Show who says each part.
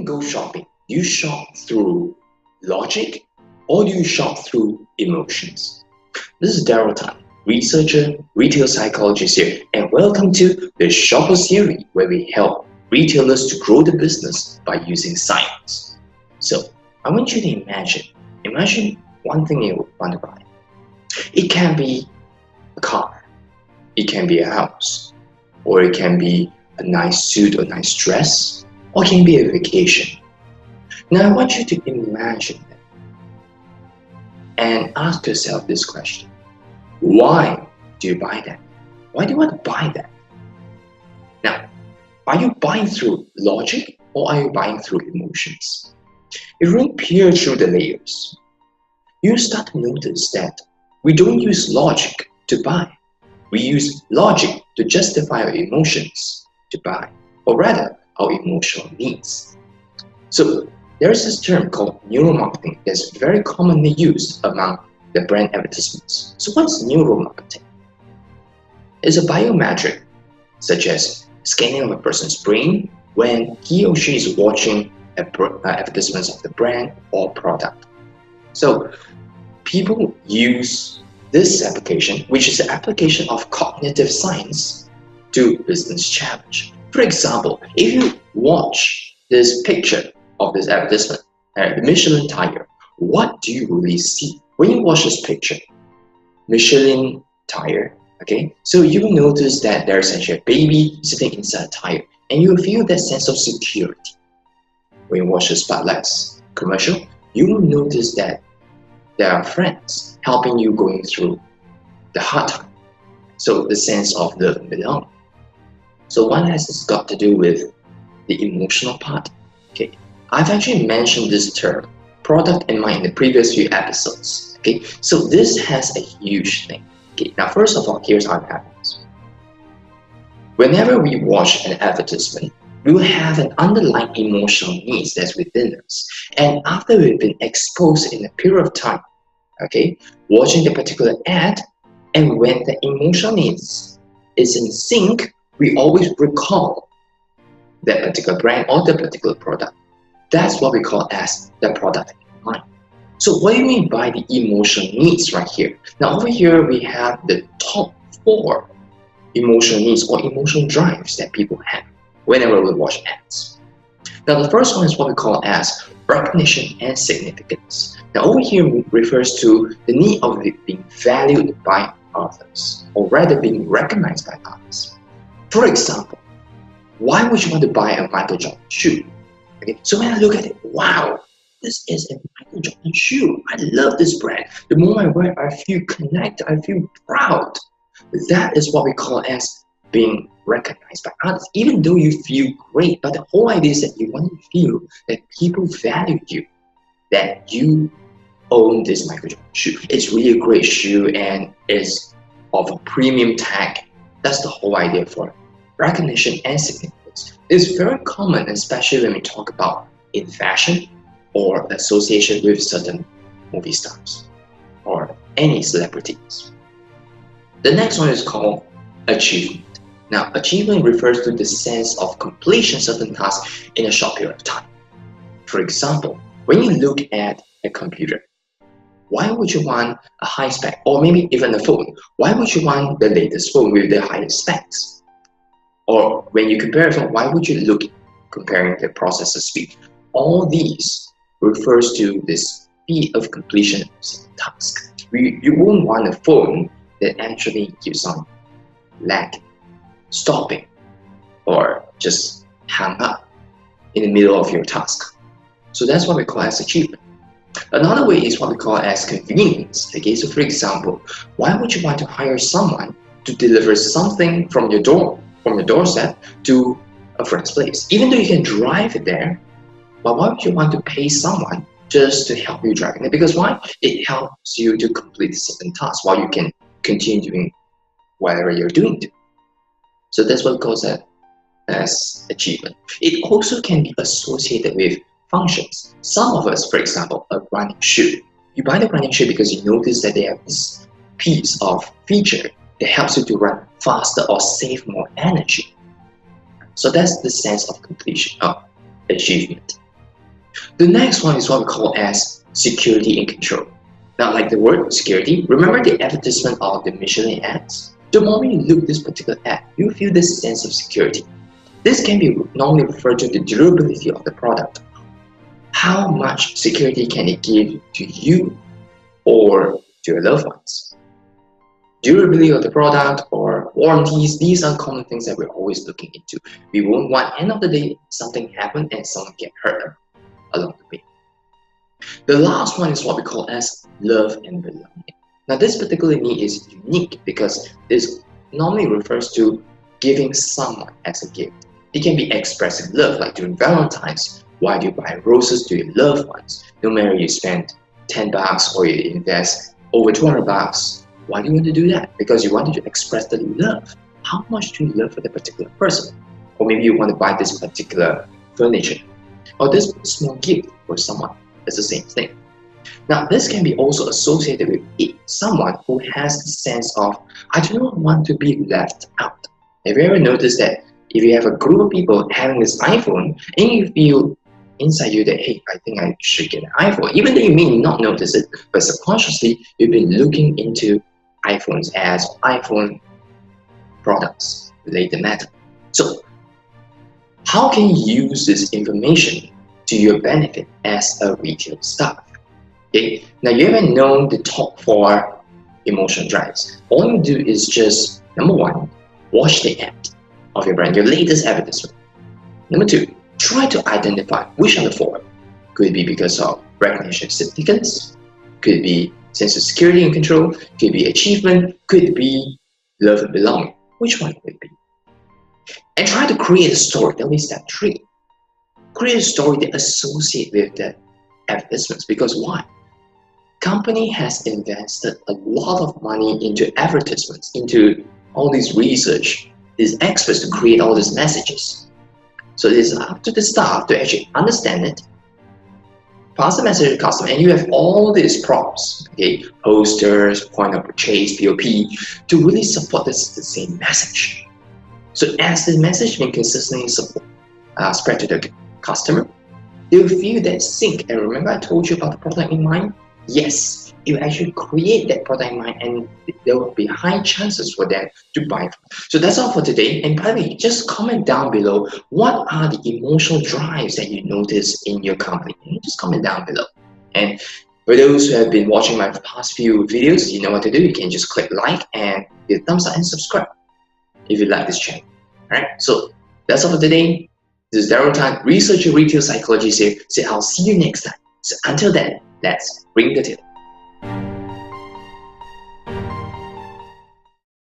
Speaker 1: go shopping, do you shop through logic or do you shop through emotions? This is Daryl Tan, researcher, retail psychologist here, and welcome to the Shopper's Theory, where we help retailers to grow the business by using science. So, I want you to imagine one thing you want to buy. It can be a car, it can be a house, or it can be a nice suit or nice dress, or it can be a vacation. Now I want you to imagine that and ask yourself this question. Why do you buy that? Why do you want to buy that? Now, are you buying through logic or are you buying through emotions? If you peer through the layers, you start to notice that we don't use logic to buy. We use logic to justify our emotions to buy, or rather, our emotional needs. So there is this term called neuromarketing that's very commonly used among the brand advertisements. So what's neuromarketing? It's a biometric, such as scanning of a person's brain when he or she is watching advertisements of the brand or product. So people use this application, which is the application of cognitive science, to business challenge. For example, if you watch this picture of this advertisement, the Michelin tire, what do you really see when you watch this picture? Michelin tire, okay? So you will notice that there's actually a baby sitting inside a tire, and you will feel that sense of security. When you watch the Spotlight's commercial, you will notice that there are friends helping you going through the hard time. So the sense of love and belonging. So one has got to do with the emotional part. Okay, I've actually mentioned this term, product in mind, in the previous few episodes. Okay, so this has a huge thing. Okay, now first of all, here's how it happens. Whenever we watch an advertisement, we will have an underlying emotional needs that's within us. And after we've been exposed in a period of time, okay, watching the particular ad, and when the emotional needs is in sync, we always recall that particular brand or the particular product. That's what we call as the product in mind. So what do you mean by the emotional needs right here? Now over here we have the top 4 emotional needs or emotional drives that people have whenever we watch ads. Now the first one is what we call as recognition and significance. Now over here refers to the need of being valued by others, or rather being recognized by others. For example, why would you want to buy a Michael Jordan shoe? Okay, so when I look at it, wow, this is a Michael Jordan shoe. I love this brand. The moment I wear it, I feel connected, I feel proud. That is what we call as being recognized by others, even though you feel great. But the whole idea is that you want to feel that people value you, that you own this Michael Jordan shoe. It's really a great shoe and is of a premium tag. That's the whole idea for it. Recognition and significance is very common, especially when we talk about in fashion or association with certain movie stars or any celebrities. The next one is called achievement. Now, achievement refers to the sense of completion certain tasks in a short period of time. For example, when you look at a computer, why would you want a high spec, or maybe even a phone? Why would you want the latest phone with the highest specs? Or when you compare a phone, why would you look comparing the processor speed? All these refers to the speed of completion of certain task. You won't want a phone that actually keeps on lagging, stopping, or just hang up in the middle of your task. So that's what we call as achievement. Another way is what we call as convenience. Okay, so for example, why would you want to hire someone to deliver something from your doorstep to a friend's place? Even though you can drive it there, but why would you want to pay someone just to help you driving it? Because why? It helps you to complete certain tasks while you can continue doing whatever you're doing. So that's what we call that as achievement. It also can be associated with functions. Some of us, for example, a running shoe. You buy the running shoe because you notice that they have this piece of feature that helps you to run faster or save more energy. So that's the sense of completion, of achievement. The next one is what we call as security and control. Now, like the word security, remember the advertisement of the Michelin ads? The moment you look at this particular ad, you feel this sense of security. This can be normally referred to the durability of the product. How much security can it give to you or to your loved ones? Durability of the product or warranties, these are common things that we're always looking into. We won't want, end of the day, something happen and someone get hurt along the way. The last one is what we call as love and belonging. Now, this particular need is unique because this normally refers to giving someone as a gift. It can be expressing love, like during Valentine's. Why do you buy roses to your loved ones? No matter you spend $10 or you invest over $200, why do you want to do that? Because you wanted to express the love. How much do you love for the particular person? Or maybe you want to buy this particular furniture or this small gift for someone. It's the same thing. Now, this can be also associated with someone who has a sense of, I do not want to be left out. Have you ever noticed that if you have a group of people having this iPhone and you feel inside you that, hey, I think I should get an iPhone, even though you may not notice it, but subconsciously you've been looking into iPhones as iPhone products related matter. So how can you use this information to your benefit as a retail staff? Okay, now you haven't known the top 4 emotional drives. All you do is just, number 1, watch the ad of your brand, your latest advertisement. Number 2, try to identify which are the 4. Could it be because of recognition significance? Could it be sense of security and control? Could it be achievement? Could it be love and belonging? Which one could it be? And try to create a story. That means step 3. Create a story that associates with the advertisements. Because why? Company has invested a lot of money into advertisements, into all this research, these experts to create all these messages. So it is up to the staff to actually understand it, pass the message to the customer, and you have all these props, okay, posters, point of purchase, POP, to really support the same message. So as the message being consistently spread to the customer, they will feel that sync. And remember I told you about the product in mind? Yes, you actually create that product in mind and there will be high chances for them to buy. So that's all for today. And by the way, just comment down below, what are the emotional drives that you notice in your company? Just comment down below. And for those who have been watching my past few videos, you know what to do. You can just click like and give a thumbs up and subscribe if you like this channel. Alright, so that's all for today. This is Darryl Tan, researcher retail psychology here. So I'll see you next time. So until then, let's ring the tail.